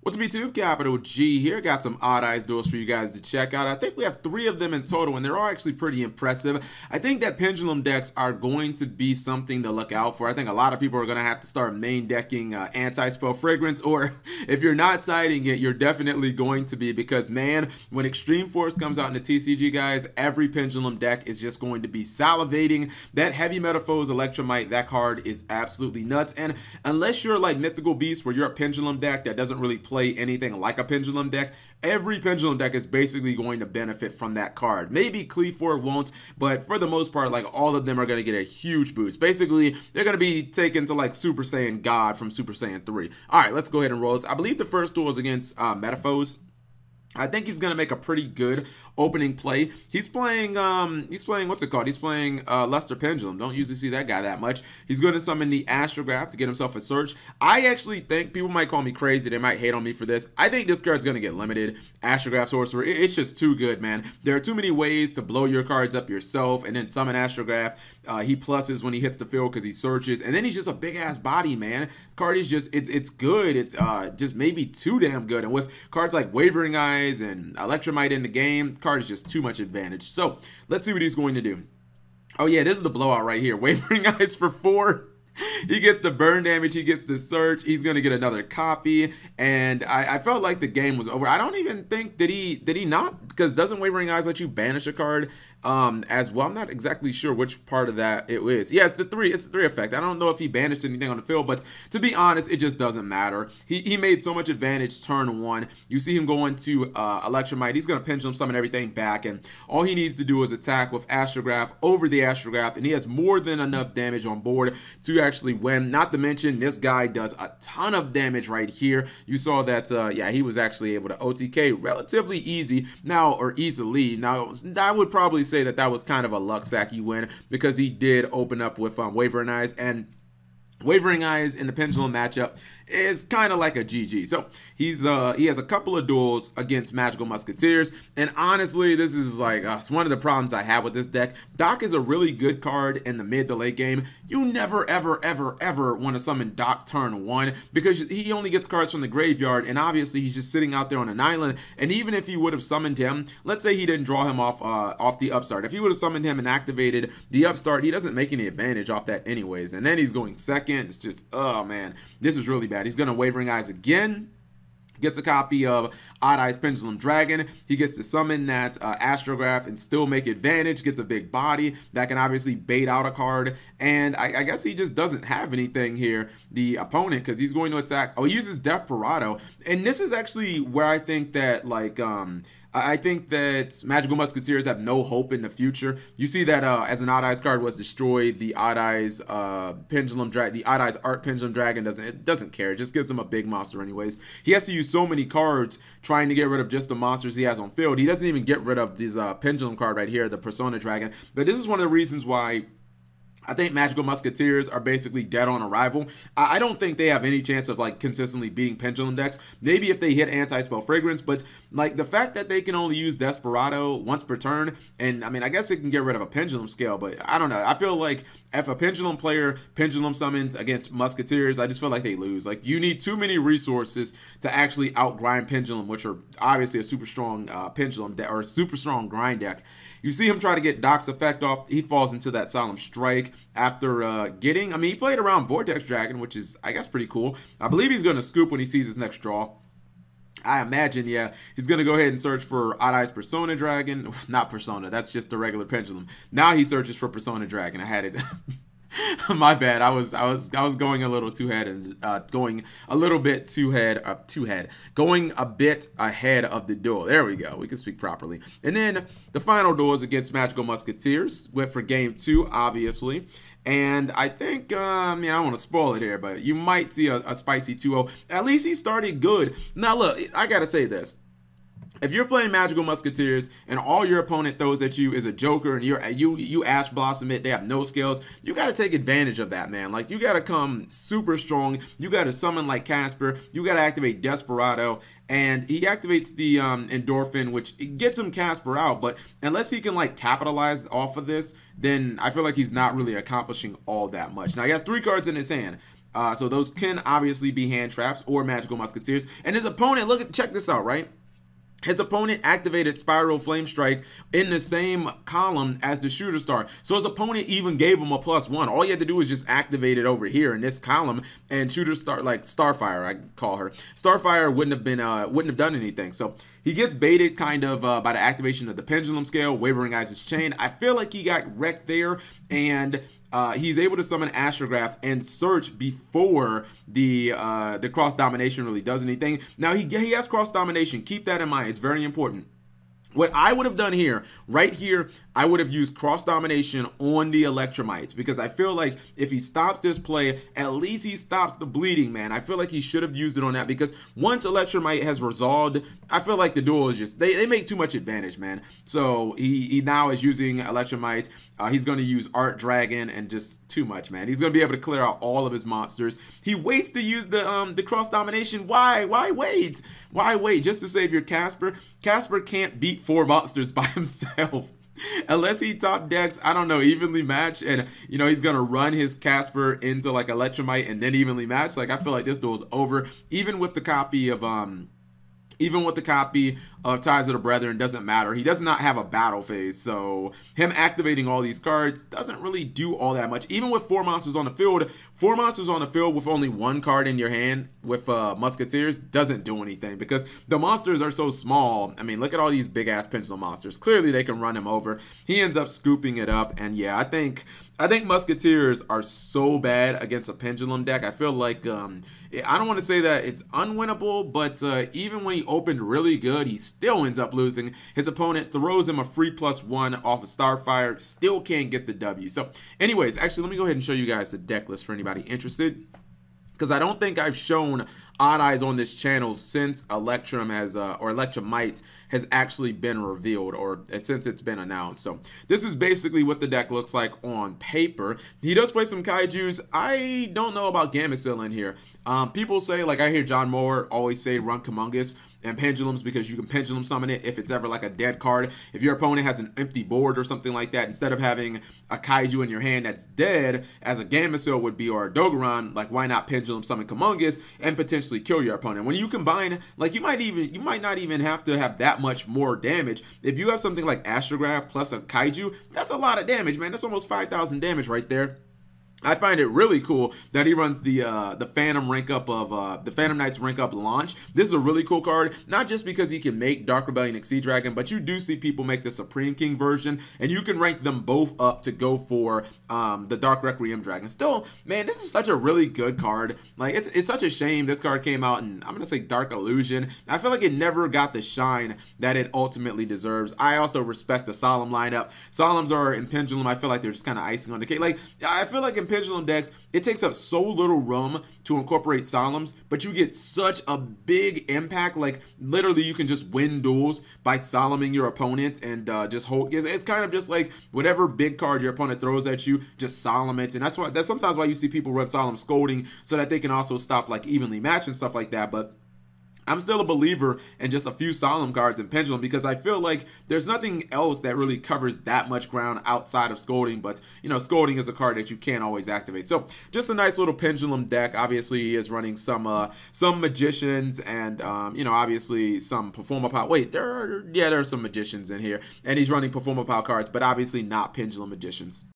What's up, YouTube? Capital G here. Got some Odd Eyes duels for you guys to check out. I think we have 3 of them in total, and they're all actually pretty impressive. I think that Pendulum decks are going to be something to look out for. I think a lot of people are going to have to start main decking Anti-Spell Fragrance, or if you're not siding it, you're definitely going to be, because, man, when Extreme Force comes out in the TCG, guys, every Pendulum deck is just going to be salivating. That Heavy Metaphors Electromite, that card is absolutely nuts, and unless you're like Mythical Beast, where you're a Pendulum deck that doesn't really play anything like a Pendulum deck, every Pendulum deck is basically going to benefit from that card. Maybe Cleafor won't, but for the most part, like, all of them are going to get a huge boost. Basically, they're going to be taken to like Super Saiyan God from Super Saiyan 3. All right, let's go ahead and roll this. I believe the first duel is against Metaphors. I think he's going to make a pretty good opening play. He's playing, what's it called? He's playing Luster Pendulum. Don't usually see that guy that much. He's going to summon the Astrograph to get himself a search. I actually think, people might call me crazy. They might hate on me for this. I think this card's going to get limited. Astrograph Sorcerer, it's just too good, man. There are too many ways to blow your cards up yourself and then summon Astrograph. He pluses when he hits the field because he searches. And then he's just a big-ass body, man. The card is just, it's good. It's just maybe too damn good. And with cards like Wavering Eyes and Electromite in the game, card is just too much advantage. So let's see what he's going to do. Oh yeah, this is the blowout right here. Wavering Eyes for 4. He gets the burn damage, he gets the search, he's gonna get another copy, and I felt like the game was over. I don't even think, did he not? Because doesn't Wavering Eyes let you banish a card as well? I'm not exactly sure which part of that it is. Yeah, it's the 3 effect. I don't know if he banished anything on the field, but to be honest, it just doesn't matter. He made so much advantage turn 1. You see him going to Electromite, he's gonna Pendulum summon everything back, and all he needs to do is attack with Astrograph over the Astrograph, and he has more than enough damage on board to actually win. Not to mention, this guy does a ton of damage right here. You saw that, yeah, he was actually able to OTK relatively easy now, or easily. Now, I would probably say that that was kind of a luck sacky win, because he did open up with Wavering Eyes, and Wavering Eyes in the Pendulum matchup is kind of like a GG. So he has a couple of duels against Magical Musketeers, and honestly, this is like it's one of the problems I have with this deck. Doc is a really good card in the mid to late game. You never ever want to summon Doc turn 1, because he only gets cards from the graveyard, and obviously he's just sitting out there on an island. And even if he would have summoned him, let's say he didn't draw him off the upstart, if he would have summoned him and activated the upstart, he doesn't make any advantage off that anyways, and then he's going second. It's just, oh man, this is really bad. He's gonna Wavering Eyes again, gets a copy of Odd Eyes Pendulum Dragon. He gets to summon that Astrograph and still make advantage, gets a big body that can obviously bait out a card, and I guess he just doesn't have anything here, the opponent, because he's going to attack. Oh, he uses Desperado, and this is actually where I think that, like, I think that Magical Musketeers have no hope in the future. You see that as an Odd Eyes card was destroyed, the Odd Eyes Pendulum Dragon, the Odd Eyes Art Pendulum Dragon doesn't care. It just gives him a big monster anyways. He has to use so many cards trying to get rid of just the monsters he has on field. He doesn't even get rid of this Pendulum card right here, the Persona Dragon. But this is one of the reasons why I think Magical Musketeers are basically dead on arrival. I don't think they have any chance of like consistently beating Pendulum decks. Maybe if they hit Anti-Spell Fragrance, but like the fact that they can only use Desperado once per turn, and I mean, I guess it can get rid of a Pendulum scale, but I don't know. I feel like if a Pendulum player Pendulum summons against Musketeers, I just feel like they lose. Like, you need too many resources to actually outgrind Pendulum, which are obviously a super strong Pendulum deck, or super strong grind deck. You see him try to get Doc's effect off. He falls into that Solemn Strike after getting, I mean, he played around Vortex Dragon, which is, I guess, pretty cool. I believe he's going to scoop when he sees his next draw. I imagine, yeah, he's going to go ahead and search for Odd Eyes Persona Dragon. Not Persona, that's just the regular Pendulum. Now he searches for Persona Dragon. I had it. My bad. I was going a little too ahead, and going a little bit going a bit ahead of the duel. There we go. We can speak properly. And then the final duel is against Magical Musketeers. Went for game 2, obviously. And I think, I mean, I don't want to spoil it here, but you might see a spicy 2-0. At least he started good. Now, look, I got to say this. If you're playing Magical Musketeers and all your opponent throws at you is a Joker, and you Ash Blossom it, they have no scales, you got to take advantage of that, man. Like, you got to come super strong. You got to summon like Casper. You got to activate Desperado. And he activates the Endorphin, which gets him Casper out. But unless he can like capitalize off of this, then I feel like he's not really accomplishing all that much. Now, he has 3 cards in his hand. So those can obviously be hand traps or magical musketeers. And his opponent, check this out, right? His opponent activated Spiral Flame Strike in the same column as the Shooter Star. So his opponent even gave him a +1. All you had to do was just activate it over here in this column, and Shooter Star, like Starfire, I call her. Starfire wouldn't have done anything. So he gets baited kind of by the activation of the Pendulum Scale, Wavering Eyes' Chain. I feel like he got wrecked there, and he's able to summon Astrograph and search before the cross domination really does anything. Now he has cross domination. Keep that in mind. It's very important. What I would have done here, right here, I would have used cross domination on the Electromites, because I feel like if he stops this play, at least he stops the bleeding, man. I feel like he should have used it on that, because once Electromite has resolved, I feel like the duel is just, they make too much advantage, man. So he now is using Electromites. He's going to use Art Dragon and just too much, man. He's going to be able to clear out all of his monsters. He waits to use the cross domination. Why? Why wait? Why wait? Just to save your Casper? Casper can't beat 4 monsters by himself. Unless he top decks, I don't know, evenly match, and you know he's gonna run his Casper into like Electromite and then evenly match. Like I feel like this duel is over. Even with the copy of Ties of the Brethren, doesn't matter. He does not have a battle phase, so him activating all these cards doesn't really do all that much. Even with 4 monsters on the field, 4 monsters on the field with only 1 card in your hand with Musketeers doesn't do anything, because the monsters are so small. I mean, look at all these big ass Pendulum monsters. Clearly they can run him over. He ends up scooping it up, and yeah, I think Musketeers are so bad against a Pendulum deck. I feel like I don't want to say that it's unwinnable, but even when he opened really good, he still ends up losing. His opponent throws him a free +1 off of Starfire, still can't get the W. So anyways, actually, let me go ahead and show you guys the deck list for anybody interested, because I don't think I've shown Odd Eyes on this channel since Electrum has, or Electromite has actually been revealed, or since it's been announced. So this is basically what the deck looks like on paper. He does play some Kaijus. I don't know about Gamecill in here. People say, like I hear John Moore always say run Humongous and Pendulums, because you can Pendulum summon it if it's ever like a dead card. If your opponent has an empty board or something like that, instead of having a Kaiju in your hand that's dead, as a Gamecill would be, or a Dogoran, like why not Pendulum summon Humongous and potentially kill your opponent? When you combine, like you might not even have to have that much more damage. If you have something like Astrograph plus a Kaiju, that's a lot of damage, man. That's almost 5,000 damage right there. I find it really cool that he runs the Phantom rank up of the Phantom Knights rank up launch. This is a really cool card, not just because he can make Dark Rebellion Exceed Dragon, but you do see people make the Supreme King version, and you can rank them both up to go for the Dark Requiem Dragon. Still, man, this is such a really good card. Like it's such a shame this card came out in, I'm gonna say, Dark Illusion. I feel like it never got the shine that it ultimately deserves. I also respect the Solemn lineup. Solemns are in Pendulum, I feel like they're just kind of icing on the cake. Like I feel like in Pendulum decks, it takes up so little room to incorporate Solemns, but you get such a big impact. Like literally you can just win duels by Solemning your opponent and just hold. It's kind of just like whatever big card your opponent throws at you, just Solemn it. And that's sometimes why you see people run Solemn Scolding, so that they can also stop like evenly match and stuff like that. But I'm still a believer in just a few Solemn cards in Pendulum, because I feel like there's nothing else that really covers that much ground outside of Scolding. But, you know, Scolding is a card that you can't always activate. So just a nice little Pendulum deck. Obviously, he is running some Magicians and, you know, obviously some Performer Power. Wait, there are some Magicians in here. And he's running Performer Power cards, but obviously not Pendulum Magicians.